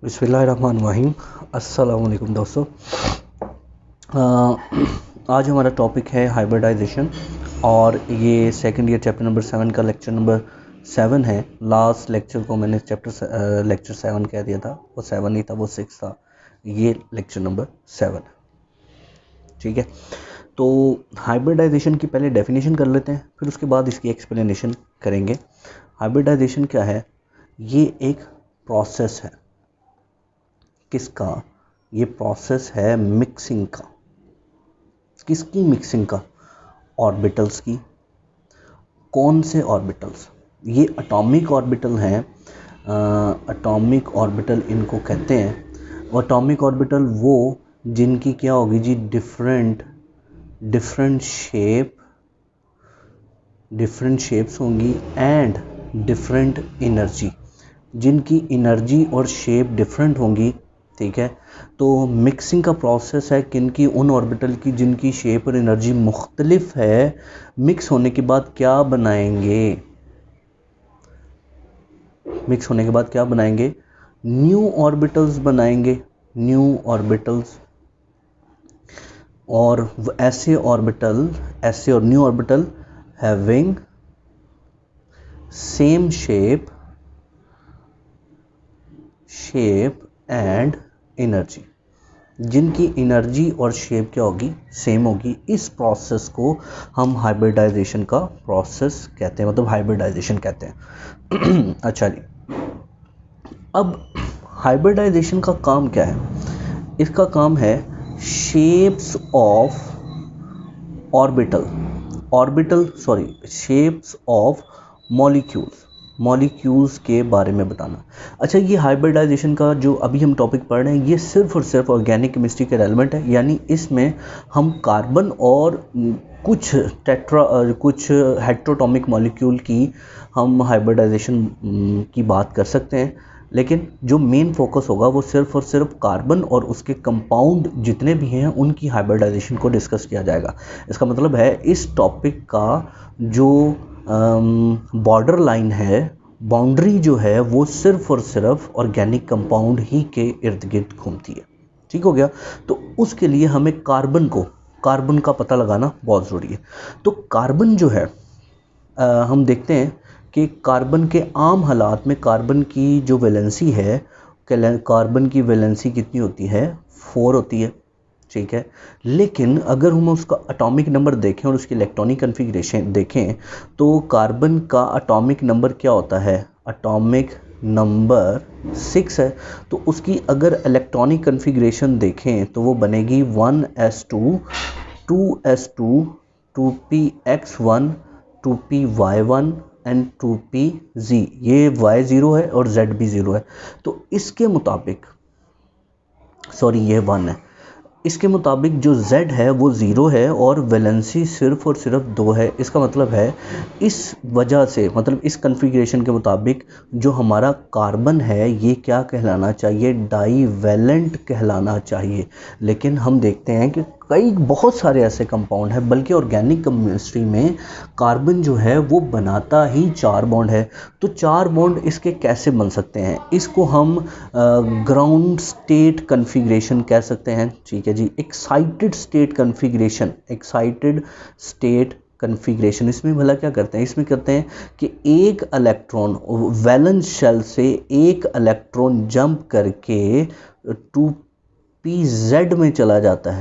बिस्मिल्लाहिर्रहमानिर्रहीम। अस्सलाम वालेकुम दोस्तों। आज हमारा टॉपिक है हाइब्रिडाइजेशन और ये सेकंड ईयर चैप्टर नंबर 7 का लेक्चर नंबर 7 है। लास्ट लेक्चर को मैंने लेक्चर 7 कह दिया था, वो 7 नहीं था, वो 6 था। ये लेक्चर नंबर 7 है, ठीक है। तो हाइब्रिडाइजेशन की पहले डेफिनेशन कर लेते हैं, फिर उसके बाद इसकी एक्सप्लेनेशन करेंगे। हाइब्रिडाइजेशन क्या है? ये एक प्रोसेस है। किसका? ये प्रोसेस है मिक्सिंग का। किसकी मिक्सिंग का? ऑर्बिटल्स की। कौन से ऑर्बिटल्स? ये एटॉमिक ऑर्बिटल हैं। एटॉमिक ऑर्बिटल इनको कहते हैं। एटॉमिक ऑर्बिटल वो जिनकी क्या होगी जी, डिफरेंट शेप्स होंगी एंड डिफरेंट एनर्जी। जिनकी एनर्जी और शेप डिफरेंट होंगी, ठीक है। तो मिक्सिंग का प्रोसेस है किनकी? उन ऑर्बिटल की जिनकी शेप और एनर्जी मुख्तलिफ है। मिक्स होने के बाद क्या बनाएंगे? न्यू ऑर्बिटल्स बनाएंगे। न्यू ऑर्बिटल्स और ऐसे और new orbital having same shape and energy. जिनकी एनर्जी और शेप क्या होगी? सेम होगी। इस प्रोसेस को हम हाइब्रिडाइजेशन का प्रोसेस कहते हैं, मतलब हाइब्रिडाइजेशन कहते हैं। अच्छा जी, अब हाइब्रिडाइजेशन का काम क्या है? इसका काम है shapes of shapes of molecules के बारे में बताना। अच्छा, ये हाइब्रिडाइजेशन का जो अभी हम टॉपिक पढ़ रहे हैं, ये सिर्फ और सिर्फ ऑर्गेनिक केमिस्ट्री के रेलेवेंट है। यानी इसमें हम कार्बन और कुछ हेट्रोटॉमिक मॉलिक्यूल की हम हाइब्रिडाइजेशन की बात कर सकते हैं, लेकिन जो मेन फोकस होगा वो सिर्फ और सिर्फ कार्बन और उसके कंपाउंड जितने भी हैं उनकी हाइब्रिडाइजेशन को डिस्कस किया जाएगा। इसका मतलब है इस टॉपिक का जो बॉर्डर लाइन है, बाउंड्री जो है, वो सिर्फ और सिर्फ ऑर्गेनिक कंपाउंड ही के इर्द गिर्द घूमती है। ठीक हो गया? तो उसके लिए हमें कार्बन का पता लगाना बहुत ज़रूरी है। तो कार्बन जो है, हम देखते हैं कि कार्बन के आम हालात में कार्बन की जो वैलेंसी है, कार्बन की वैलेंसी कितनी होती है? 4 होती है, ठीक है। लेकिन अगर हम उसका एटॉमिक नंबर देखें और उसकी इलेक्ट्रॉनिक कन्फिग्रेशन देखें तो कार्बन का एटॉमिक नंबर क्या होता है? एटॉमिक नंबर 6 है। तो उसकी अगर इलेक्ट्रॉनिक कन्फिग्रेशन देखें तो वो बनेगी 1s2 2s2 2px1 2py1 and 2pz। ये y 0 है और z भी 0 है। तो इसके मुताबिक, सॉरी ये 1 है, इसके मुताबिक जो Z है वो 0 है और वैलेंसी सिर्फ और सिर्फ 2 है। इसका मतलब है इस वजह से, मतलब इस कन्फिग्रेशन के मुताबिक जो हमारा कार्बन है ये क्या कहलाना चाहिए? डाईवैलेंट कहलाना चाहिए। लेकिन हम देखते हैं कि बहुत सारे ऐसे कंपाउंड हैं, बल्कि ऑर्गेनिक केमिस्ट्री में कार्बन जो है वो बनाता ही 4 बॉन्ड है। तो 4 बॉन्ड इसके कैसे बन सकते हैं? इसको हम ग्राउंड स्टेट कन्फिग्रेशन कह सकते हैं, ठीक है जी। एक्साइटेड स्टेट कन्फिग्रेशन इसमें भला क्या करते हैं? इसमें करते हैं कि एक इलेक्ट्रॉन वैलेंस शेल से एक इलेक्ट्रॉन जंप करके 2pz में चला जाता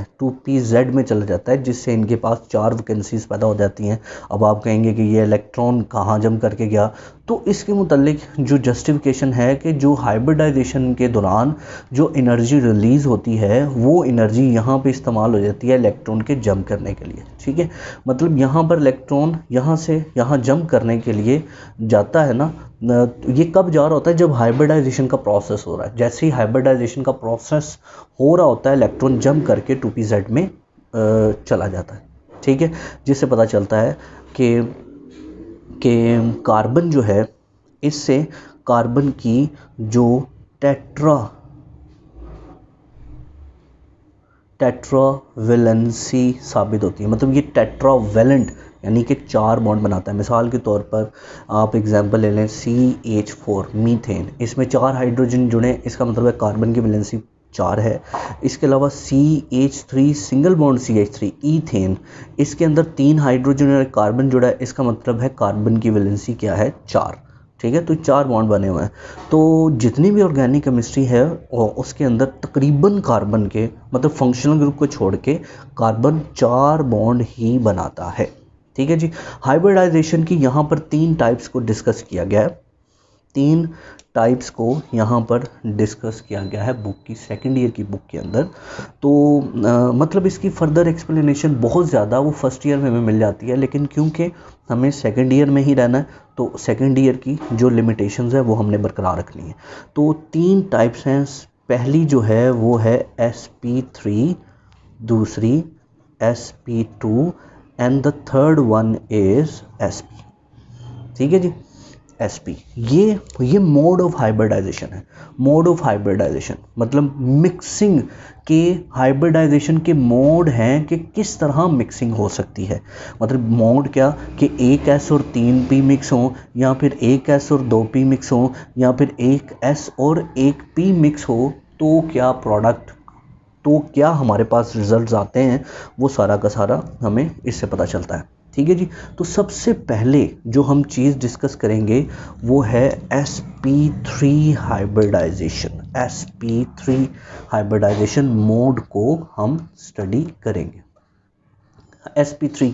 है, जिससे इनके पास 4 वैकेंसीज पैदा हो जाती हैं। अब आप कहेंगे कि ये इलेक्ट्रॉन कहाँ जंप करके गया? तो इसके मुतालिक जो जस्टिफिकेशन है कि जो हाइब्रिडाइजेशन के दौरान जो एनर्जी रिलीज़ होती है वो एनर्जी यहाँ पे इस्तेमाल हो जाती है इलेक्ट्रॉन के जंप करने के लिए, ठीक है। मतलब यहाँ पर इलेक्ट्रॉन यहाँ से यहाँ जंप करने के लिए जाता है ना। ये कब जा रहा होता है? जब हाइब्रिडाइजेशन का प्रोसेस हो रहा है। जैसे ही हाइब्रिडाइजेशन का प्रोसेस हो रहा होता है, इलेक्ट्रॉन जंप करके 2pz में चला जाता है, ठीक है। जिससे पता चलता है कि कार्बन जो है, इससे कार्बन की जो टेट्रावेलेंसी साबित होती है। मतलब ये टेट्रावेलेंट यानी कि 4 बॉन्ड बनाता है। मिसाल के तौर पर आप एग्जांपल ले लें CH4 मीथेन, इसमें 4 हाइड्रोजन जुड़े, इसका मतलब है कार्बन की वैलेंसी 4 है। इसके अलावा CH3 single bond CH3 ethane, इसके अंदर 3 हाइड्रोजन और कार्बन जुड़ा है, इसका मतलब है कार्बन की वैलेंसी क्या है 4। ठीक है, तो 4 बॉन्ड बने हुए हैं। तो जितनी भी ऑर्गेनिक केमिस्ट्री है उसके अंदर तकरीबन कार्बन के मतलब फंक्शनल ग्रुप को छोड़ के कार्बन 4 बॉन्ड ही बनाता है। ठीक है जी। हाइब्रिडाइजेशन की यहाँ पर 3 टाइप्स को डिस्कस किया गया है। 3 टाइप्स को यहाँ पर डिस्कस किया गया है बुक की, सेकेंड ईयर की बुक के अंदर। तो मतलब इसकी फर्दर एक्सप्लेनेशन बहुत ज़्यादा वो फर्स्ट ईयर में हमें मिल जाती है, लेकिन क्योंकि हमें सेकेंड ईयर में ही रहना है तो सेकेंड ईयर की जो लिमिटेशंस है वो हमने बरकरार रखनी है। तो 3 टाइप्स हैं। पहली जो है वो है sp3, दूसरी sp2 and the third one is sp। ठीक है जी, sp ये मोड ऑफ हाइब्रिडाइजेशन है। मोड ऑफ हाइब्रिडाइजेशन मतलब मिक्सिंग के, हाइब्रिडाइजेशन के मोड हैं कि किस तरह मिक्सिंग हो सकती है। मतलब मोड क्या कि एक S और 3P मिक्स हो, या फिर एक S और 2P मिक्स हो, या फिर एक S और एक P मिक्स हो, तो क्या प्रोडक्ट, तो क्या हमारे पास रिजल्ट्स आते हैं, वो सारा का सारा हमें इससे पता चलता है। ठीक है जी। तो सबसे पहले जो हम चीज़ डिस्कस करेंगे वो है sp3 hybridisation. sp3 hybridisation mode को हम स्टडी करेंगे। sp3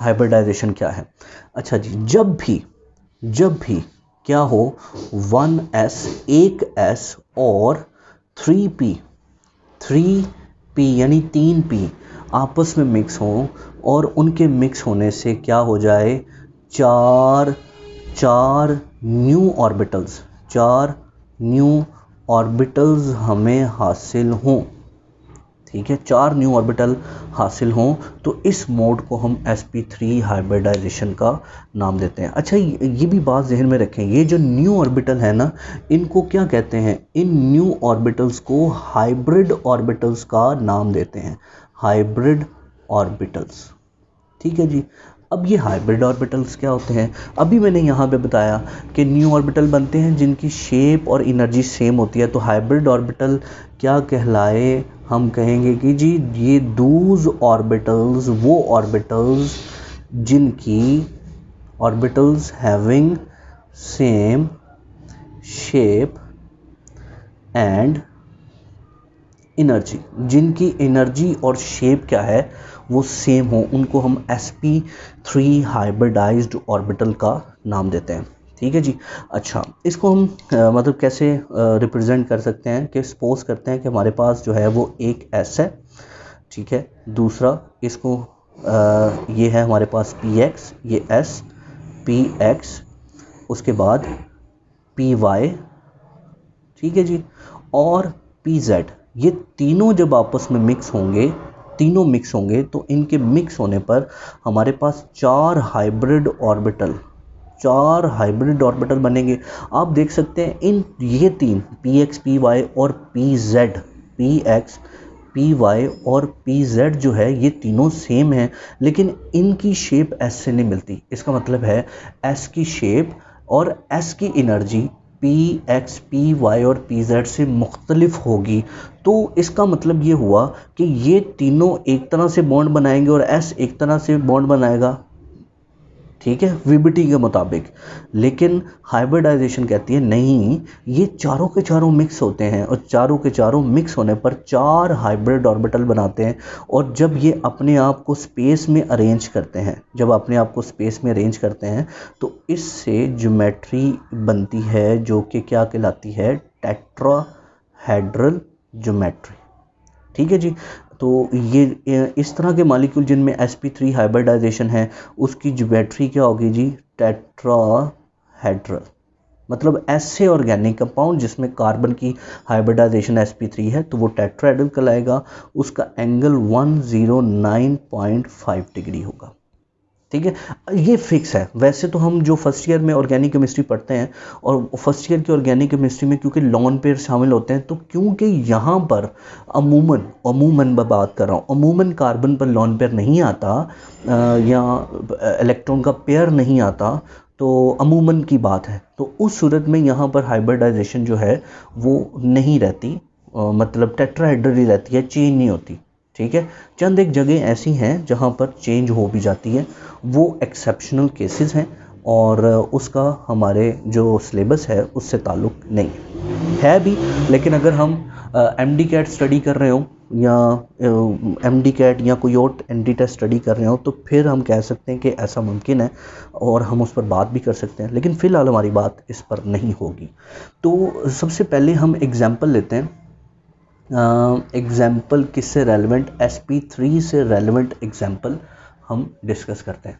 हाइब्रिडाइजेशन क्या है? अच्छा जी, जब भी क्या हो 1s, एक S और 3p यानी 3p आपस में मिक्स हों, और उनके मिक्स होने से क्या हो जाए, चार न्यू ऑर्बिटल्स हमें हासिल हों। ठीक है, 4 न्यू ऑर्बिटल हासिल हों, तो इस मोड को हम sp3 हाइब्रिडाइजेशन का नाम देते हैं। अच्छा, ये भी बात जहन में रखें, ये जो न्यू ऑर्बिटल है ना, इनको क्या कहते हैं? इन न्यू ऑर्बिटल्स को हाइब्रिड ऑर्बिटल्स का नाम देते हैं, हाइब्रिड ऑर्बिटल्स। ठीक है जी। अब ये हाइब्रिड ऑर्बिटल्स क्या होते हैं? अभी मैंने यहाँ पे बताया कि न्यू ऑर्बिटल बनते हैं जिनकी शेप और एनर्जी सेम होती है। तो हाइब्रिड ऑर्बिटल क्या कहलाए? हम कहेंगे कि जी ये दूज ऑर्बिटल्स, वो ऑर्बिटल्स जिनकी orbitals having same shape and energy, जिनकी एनर्जी और शेप क्या है वो सेम हो, उनको हम sp3 हाइब्रिडाइज्ड ऑर्बिटल का नाम देते हैं। ठीक है जी। अच्छा, इसको हम मतलब कैसे रिप्रेजेंट कर सकते हैं कि सपोज करते हैं कि हमारे पास जो है वो एक S है। ठीक है, दूसरा इसको ये है हमारे पास px, ये S, px, उसके बाद py, ठीक है जी, और pz। ये तीनों जब आपस में मिक्स होंगे, तो इनके मिक्स होने पर हमारे पास 4 हाइब्रिड ऑर्बिटल बनेंगे। आप देख सकते हैं इन ये 3 px, py और pz जो है ये तीनों सेम हैं, लेकिन इनकी शेप S से नहीं मिलती। इसका मतलब है S की शेप और S की एनर्जी px, py और pz से मुख्तलिफ होगी। तो इसका मतलब ये हुआ कि ये तीनों एक तरह से बॉन्ड बनाएंगे और S एक तरह से बॉन्ड बनाएगा। ठीक है, VBT के मुताबिक। लेकिन हाइब्रिडाइजेशन कहती है नहीं, ये चारों के चारों मिक्स होते हैं, और चारों के चारों मिक्स होने पर 4 हाइब्रिड ऑर्बिटल बनाते हैं। और जब ये अपने आप को स्पेस में अरेंज करते हैं, तो इससे ज्योमेट्री बनती है जो कि क्या कहलाती है, टेट्राहेड्रल ज्योमेट्री। ठीक है जी। तो ये इस तरह के मॉलिक्यूल जिनमें sp3 हाइब्रिडाइजेशन है उसकी ज्योमेट्री क्या होगी जी, टेट्राहेड्रल। मतलब ऐसे ऑर्गेनिक कंपाउंड जिसमें कार्बन की हाइब्रिडाइजेशन sp3 है तो वो टेट्राहेड्रल कहलाएगा। उसका एंगल 109.5 डिग्री होगा। ठीक है, ये फिक्स है। वैसे तो हम जो फर्स्ट ईयर में ऑर्गेनिक केमिस्ट्री पढ़ते हैं और फर्स्ट ईयर की ऑर्गेनिक केमिस्ट्री में क्योंकि लॉन पेयर शामिल होते हैं, तो क्योंकि यहाँ पर अमूमन मैं बात कर रहा हूँ, अमूमन कार्बन पर लॉन पेयर नहीं आता या इलेक्ट्रॉन का पेयर नहीं आता, तो अमूमन की बात है, तो उस सूरत में यहाँ पर हाइब्रिडाइजेशन जो है वो नहीं रहती, मतलब टेट्राहेड्रल ही रहती है, चेंज नहीं होती। ठीक है, चंद एक जगह ऐसी हैं जहाँ पर चेंज हो भी जाती है, वो एक्सेप्शनल केसेस हैं और उसका हमारे जो सिलेबस है उससे ताल्लुक़ नहीं है भी। लेकिन अगर हम एमडी कैट स्टडी कर रहे हो या एमडी कैट या कोई और एंटी टेस्ट स्टडी कर रहे हो, तो फिर हम कह सकते हैं कि ऐसा मुमकिन है और हम उस पर बात भी कर सकते हैं, लेकिन फ़िलहाल हमारी बात इस पर नहीं होगी। तो सबसे पहले हम एग्ज़ाम्पल लेते हैं। एग्ज़ाम्पल किससे रेलेवेंट, sp3 से रेलेवेंट एग्ज़ाम्पल हम डिस्कस करते हैं।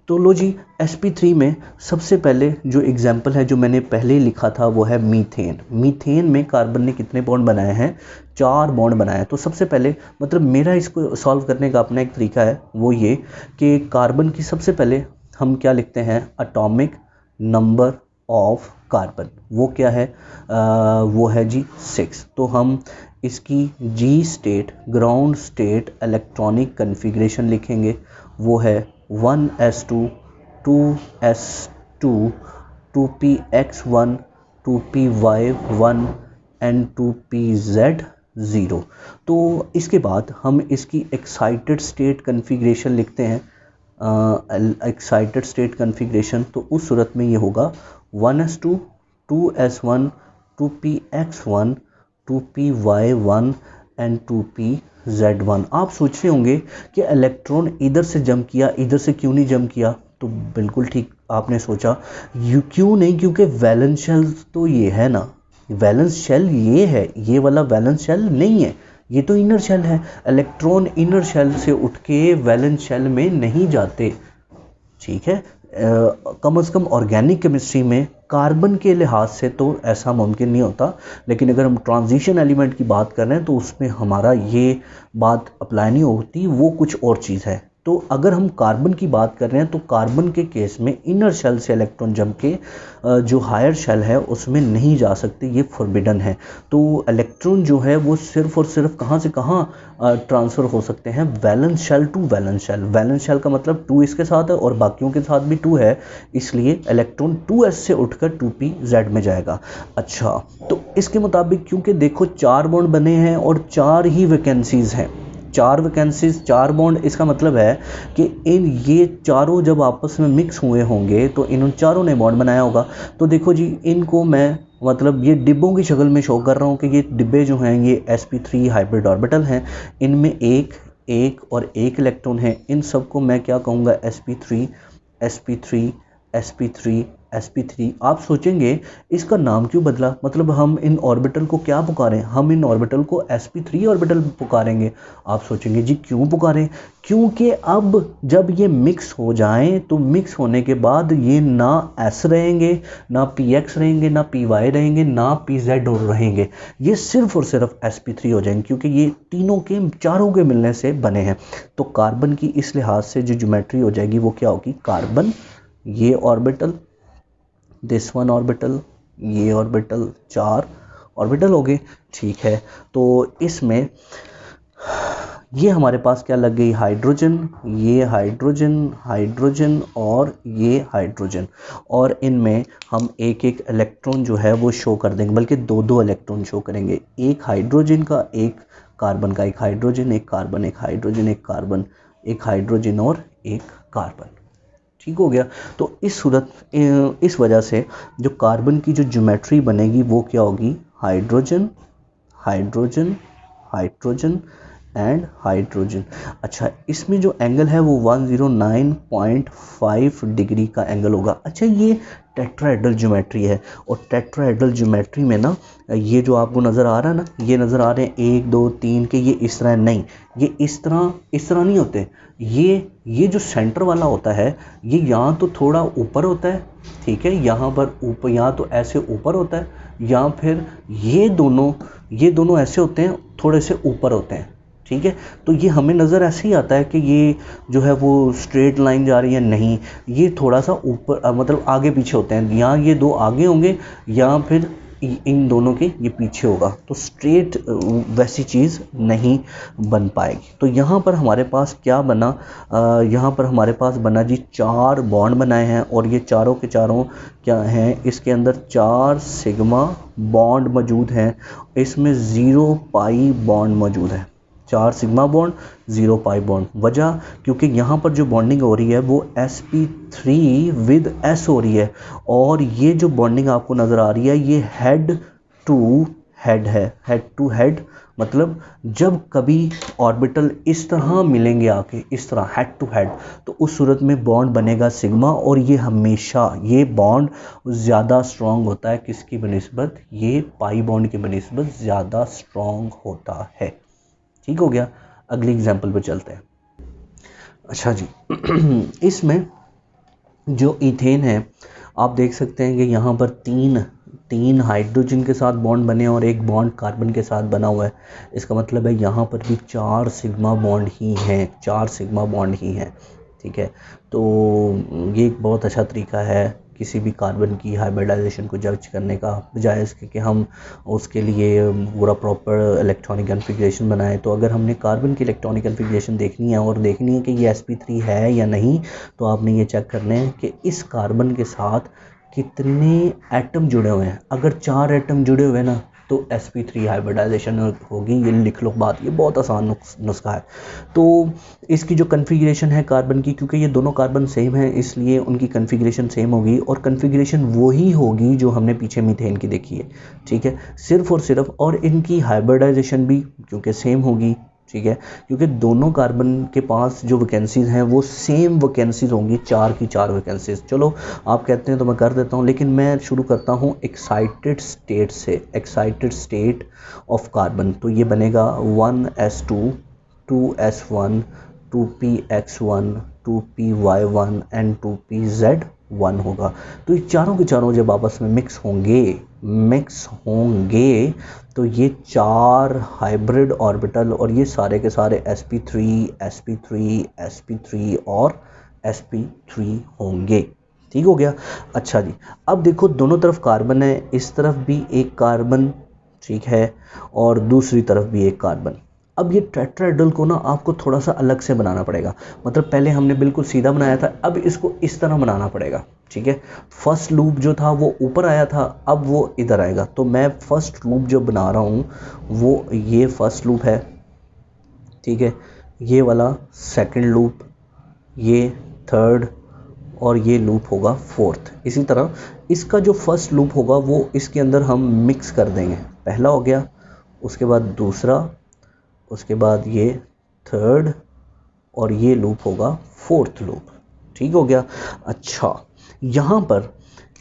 तो लो जी, sp3 में सबसे पहले जो एग्ज़ाम्पल है जो मैंने पहले ही लिखा था वो है मीथेन। मीथेन में कार्बन ने कितने बॉन्ड बनाए हैं, 4 बॉन्ड बनाए हैं। तो सबसे पहले मतलब मेरा इसको सॉल्व करने का अपना एक तरीका है, वो ये कि कार्बन की सबसे पहले हम क्या लिखते हैं, एटॉमिक नंबर ऑफ कार्बन, वो क्या है, वो है जी 6। तो हम इसकी G state, ground state electronic configuration लिखेंगे, वो है 1s2 2s2 2px1 2py1 and 2pz0। तो इसके बाद हम इसकी एक्साइटेड स्टेट कन्फिग्रेशन लिखते हैं, एक्साइटेड स्टेट कन्फिग्रेशन। तो उस सूरत में ये होगा 1s2 2s1 2px1 2py1 and 2pz1। आप सोच रहे होंगे कि इलेक्ट्रॉन इधर से जंप किया, इधर से क्यों नहीं जंप किया, तो बिल्कुल ठीक आपने सोचा, क्यों नहीं, क्योंकि वैलेंस शेल तो ये है ना, वैलेंस शेल ये है, ये वाला वैलेंस शेल नहीं है, ये तो इनर शेल है। इलेक्ट्रॉन इनर शेल से उठ के वैलेंस शेल में नहीं जाते। ठीक है, कम से कम ऑर्गेनिक केमिस्ट्री में कार्बन के लिहाज से तो ऐसा मुमकिन नहीं होता, लेकिन अगर हम ट्रांजिशन एलिमेंट की बात कर रहे हैं तो उसमें हमारा ये बात अप्लाई नहीं होती, वो कुछ और चीज़ है। तो अगर हम कार्बन की बात कर रहे हैं तो कार्बन के केस में इनर शेल से इलेक्ट्रॉन जंप के जो हायर शेल है उसमें नहीं जा सकते, ये फॉरबिडन है। तो इलेक्ट्रॉन जो है वो सिर्फ और सिर्फ कहाँ से कहाँ ट्रांसफ़र हो सकते हैं, valence shell to valence shell. Valence shell का मतलब 2 इसके साथ है और बाकियों के साथ भी 2 है, इसलिए इलेक्ट्रॉन 2s से उठकर 2pz में जाएगा। अच्छा, तो इसके मुताबिक क्योंकि देखो 4 बॉन्ड बने हैं और 4 ही वैकेंसीज़ हैं, 4 वैकेंसीज 4 बॉन्ड, इसका मतलब है कि इन ये चारों जब आपस में मिक्स हुए होंगे तो इन चारों ने बॉन्ड बनाया होगा। तो देखो जी, इनको मैं मतलब ये डिब्बों की शक्ल में शो कर रहा हूँ कि ये डिब्बे जो हैं ये sp3 हाइब्रिड ऑर्बिटल हैं, इनमें एक और एक इलेक्ट्रॉन है। इन सबको मैं क्या कहूँगा, sp3 sp3 sp3 sp3। आप सोचेंगे इसका नाम क्यों बदला, मतलब हम इन ऑर्बिटल को क्या पुकारें, हम इन ऑर्बिटल को sp3 ऑर्बिटल पुकारेंगे। आप सोचेंगे जी क्यों पुकारें, क्योंकि अब जब ये मिक्स हो जाएं तो मिक्स होने के बाद ये ना s रहेंगे, ना px रहेंगे, ना py रहेंगे, ना pz रहेंगे, ये सिर्फ और सिर्फ sp3 हो जाएंगे, क्योंकि ये तीनों के चारों के मिलने से बने हैं। तो कार्बन की इस लिहाज से जो ज्योमेट्री हो जाएगी वो क्या होगी, कार्बन ये ऑर्बिटल, दिस वन ऑर्बिटल, ये ऑर्बिटल, 4 ऑर्बिटल हो गए। ठीक है, तो इसमें ये हमारे पास क्या लग गई, हाइड्रोजन, ये हाइड्रोजन, हाइड्रोजन और ये हाइड्रोजन, और इनमें हम एक एक इलेक्ट्रॉन जो है वो शो कर देंगे, बल्कि 2-2 इलेक्ट्रॉन शो करेंगे, एक हाइड्रोजन का, एक कार्बन का, एक हाइड्रोजन एक कार्बन, एक हाइड्रोजन एक कार्बन, एक हाइड्रोजन और एक कार्बन। ठीक हो गया। तो इस सूरत, इस वजह से जो कार्बन की जो ज्योमेट्री बनेगी वो क्या होगी, hydrogen hydrogen hydrogen and hydrogen. अच्छा, इसमें जो एंगल है वो 109.5 डिग्री का एंगल होगा। अच्छा, ये टेट्राहेड्रल ज्योमेट्री है और टेट्राहेड्रल ज्योमेट्री में ना ये जो आपको नज़र आ रहा है ना, ये नज़र आ रहे हैं 1 2 3 के, ये इस तरह नहीं, ये इस तरह नहीं होते। ये जो सेंटर वाला होता है ये यहाँ तो थोड़ा ऊपर होता है, ठीक है, यहाँ पर ऊपर, यहाँ तो ऐसे ऊपर होता है, या फिर ये दोनों ऐसे होते हैं, थोड़े से ऊपर होते हैं। ठीक है। तो ये हमें नज़र ऐसे ही आता है कि ये जो है वो स्ट्रेट लाइन जा रही है, नहीं, ये थोड़ा सा ऊपर मतलब आगे पीछे होते हैं, यहाँ ये दो आगे होंगे या फिर इन दोनों के ये पीछे होगा, तो स्ट्रेट वैसी चीज़ नहीं बन पाएगी। तो यहाँ पर हमारे पास क्या बना, यहाँ पर हमारे पास बना जी 4 बॉन्ड बनाए हैं और ये चारों के चारों क्या हैं, इसके अंदर 4 सिग्मा बॉन्ड मौजूद हैं, इसमें 0 पाई बॉन्ड मौजूद है। 4 सिग्मा बॉन्ड 0 पाई बॉन्ड, वजह क्योंकि यहाँ पर जो बॉन्डिंग हो रही है वो sp3 विद s हो रही है, और ये जो बॉन्डिंग आपको नज़र आ रही है ये हेड टू हेड है। हेड टू हेड मतलब जब कभी ऑर्बिटल इस तरह मिलेंगे आके, इस तरह हेड टू हेड, तो उस सूरत में बॉन्ड बनेगा सिग्मा, और ये हमेशा ये बॉन्ड ज़्यादा स्ट्रॉन्ग होता है किसकी बनिस्बत, ये पाई बॉन्ड की बनिस्बत ज़्यादा स्ट्रॉन्ग होता है। ठीक हो गया। अगली एग्जांपल पे चलते हैं। अच्छा जी इसमें जो इथेन है आप देख सकते हैं कि यहाँ पर तीन हाइड्रोजन के साथ बॉन्ड बने और एक बॉन्ड कार्बन के साथ बना हुआ है। इसका मतलब है यहाँ पर भी 4 सिग्मा बॉन्ड ही हैं, 4 सिग्मा बॉन्ड ही हैं। ठीक है, तो ये एक बहुत अच्छा तरीका है किसी भी कार्बन की हाइब्रिडाइजेशन को जज करने का, बजाय इसके कि हम उसके लिए पूरा प्रॉपर इलेक्ट्रॉनिक कन्फिग्रेशन बनाएं। तो अगर हमने कार्बन की इलेक्ट्रॉनिक कन्फिग्रेशन देखनी है और देखनी है कि ये sp3 है या नहीं, तो आपने ये चेक करना है कि इस कार्बन के साथ कितने एटम जुड़े हुए हैं। अगर 4 एटम जुड़े हुए हैं ना तो sp3 हाइब्रिडाइजेशन होगी। ये लिख लो बात, ये बहुत आसान नुस्खा है। तो इसकी जो कन्फिग्रेशन है कार्बन की, क्योंकि ये दोनों कार्बन सेम है इसलिए उनकी कन्फिग्रेशन सेम होगी, और कन्फिग्रेशन वही होगी जो हमने पीछे मीथेन की देखी है। ठीक है, सिर्फ और सिर्फ, और इनकी हाइब्रिडाइजेशन भी क्योंकि सेम होगी। ठीक है, क्योंकि दोनों कार्बन के पास जो वैकेंसीज हैं वो सेम वैकेंसीज होंगी, 4 की 4 वैकेंसीज। चलो आप कहते हैं तो मैं कर देता हूँ, लेकिन मैं शुरू करता हूँ एक्साइटेड स्टेट से। एक्साइटेड स्टेट ऑफ कार्बन, तो ये बनेगा 1s2 2s1 2px1 2py1 and 2pz1 होगा। तो ये चारों के चारों जब आपस में मिक्स होंगे तो ये 4 हाइब्रिड ऑर्बिटल, और ये सारे के सारे sp3 और sp3 होंगे। ठीक हो गया। अच्छा जी, अब देखो दोनों तरफ कार्बन है, इस तरफ भी एक कार्बन, ठीक है, और दूसरी तरफ भी एक कार्बन। अब ये टेट्राहेड्रल को ना आपको थोड़ा सा अलग से बनाना पड़ेगा, मतलब पहले हमने बिल्कुल सीधा बनाया था, अब इसको इस तरह बनाना पड़ेगा। ठीक है, फर्स्ट लूप जो था वो ऊपर आया था, अब वो इधर आएगा। तो मैं फर्स्ट लूप जो बना रहा हूँ वो ये फर्स्ट लूप है। ठीक है, ये वाला सेकंड लूप, ये थर्ड, और ये लूप होगा फोर्थ। इसी तरह इसका जो फर्स्ट लूप होगा वो इसके अंदर हम मिक्स कर देंगे। पहला हो गया, उसके बाद दूसरा, उसके बाद ये थर्ड, और ये लूप होगा फोर्थ लूप। ठीक हो गया। अच्छा, यहाँ पर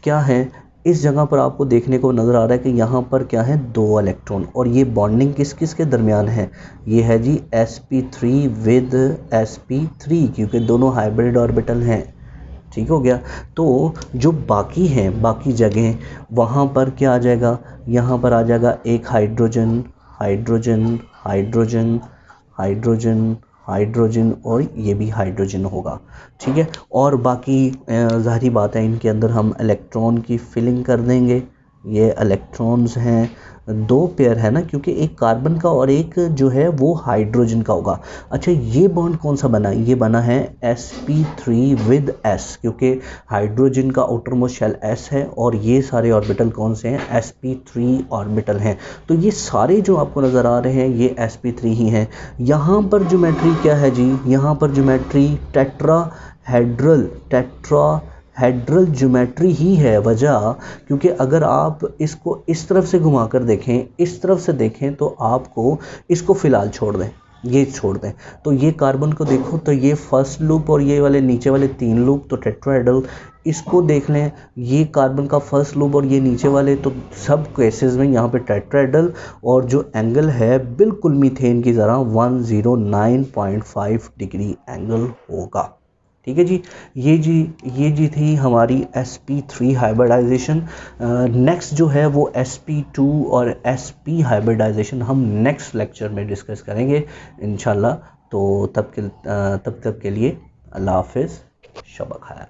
क्या है, इस जगह पर आपको देखने को नज़र आ रहा है कि यहाँ पर क्या है, 2 इलेक्ट्रॉन, और ये बॉन्डिंग किस किस के दरमियान है, ये है जी sp3 विद sp3, क्योंकि दोनों हाइब्रिड ऑर्बिटल हैं। ठीक हो गया। तो जो बाकी हैं, बाकी जगह, वहाँ पर क्या आ जाएगा, यहाँ पर आ जाएगा एक hydrogen hydrogen hydrogen hydrogen hydrogen, और ये भी हाइड्रोजन होगा। ठीक है, और बाकी ज़ाहिरी बात है इनके अंदर हम इलेक्ट्रॉन की फिलिंग कर देंगे। ये इलेक्ट्रॉन्स हैं, 2 पेयर है ना, क्योंकि एक कार्बन का और एक जो है वो हाइड्रोजन का होगा। अच्छा, ये बॉन्ड कौन सा बना, ये बना है sp3 विद s, क्योंकि हाइड्रोजन का आउटर मोस्ट शेल s है, और ये सारे ऑर्बिटल कौन से हैं, sp3 ऑर्बिटल हैं। तो ये सारे जो आपको नज़र आ रहे हैं ये sp3 ही हैं। यहाँ पर ज्योमेट्री क्या है जी, यहाँ पर ज्योमेट्री टेट्राहेड्रल ज्योमेट्री ही है। वजह क्योंकि अगर आप इसको इस तरफ से घुमा कर देखें, इस तरफ से देखें, तो आपको इसको फ़िलहाल छोड़ दें, ये छोड़ दें, तो ये कार्बन को देखो, तो ये फर्स्ट लूप और ये वाले नीचे वाले 3 लूप, तो टेट्राहेड्रल। इसको देख लें, ये कार्बन का फर्स्ट लूप और ये नीचे वाले, तो सब केसेस में यहाँ पे टेट्राहेड्रल, और जो एंगल है बिल्कुल मीथेन की तरह 109.5 डिग्री एंगल होगा। ठीक है जी। ये जी थी हमारी sp3 हाइब्रिडाइजेशन। नेक्स्ट जो है वो sp2 और sp हाइब्रिडाइजेशन हम नेक्स्ट लेक्चर में डिस्कस करेंगे इंशाल्लाह। तो तब तक के लिए अल्लाह हाफिज़, शब ख़ैर।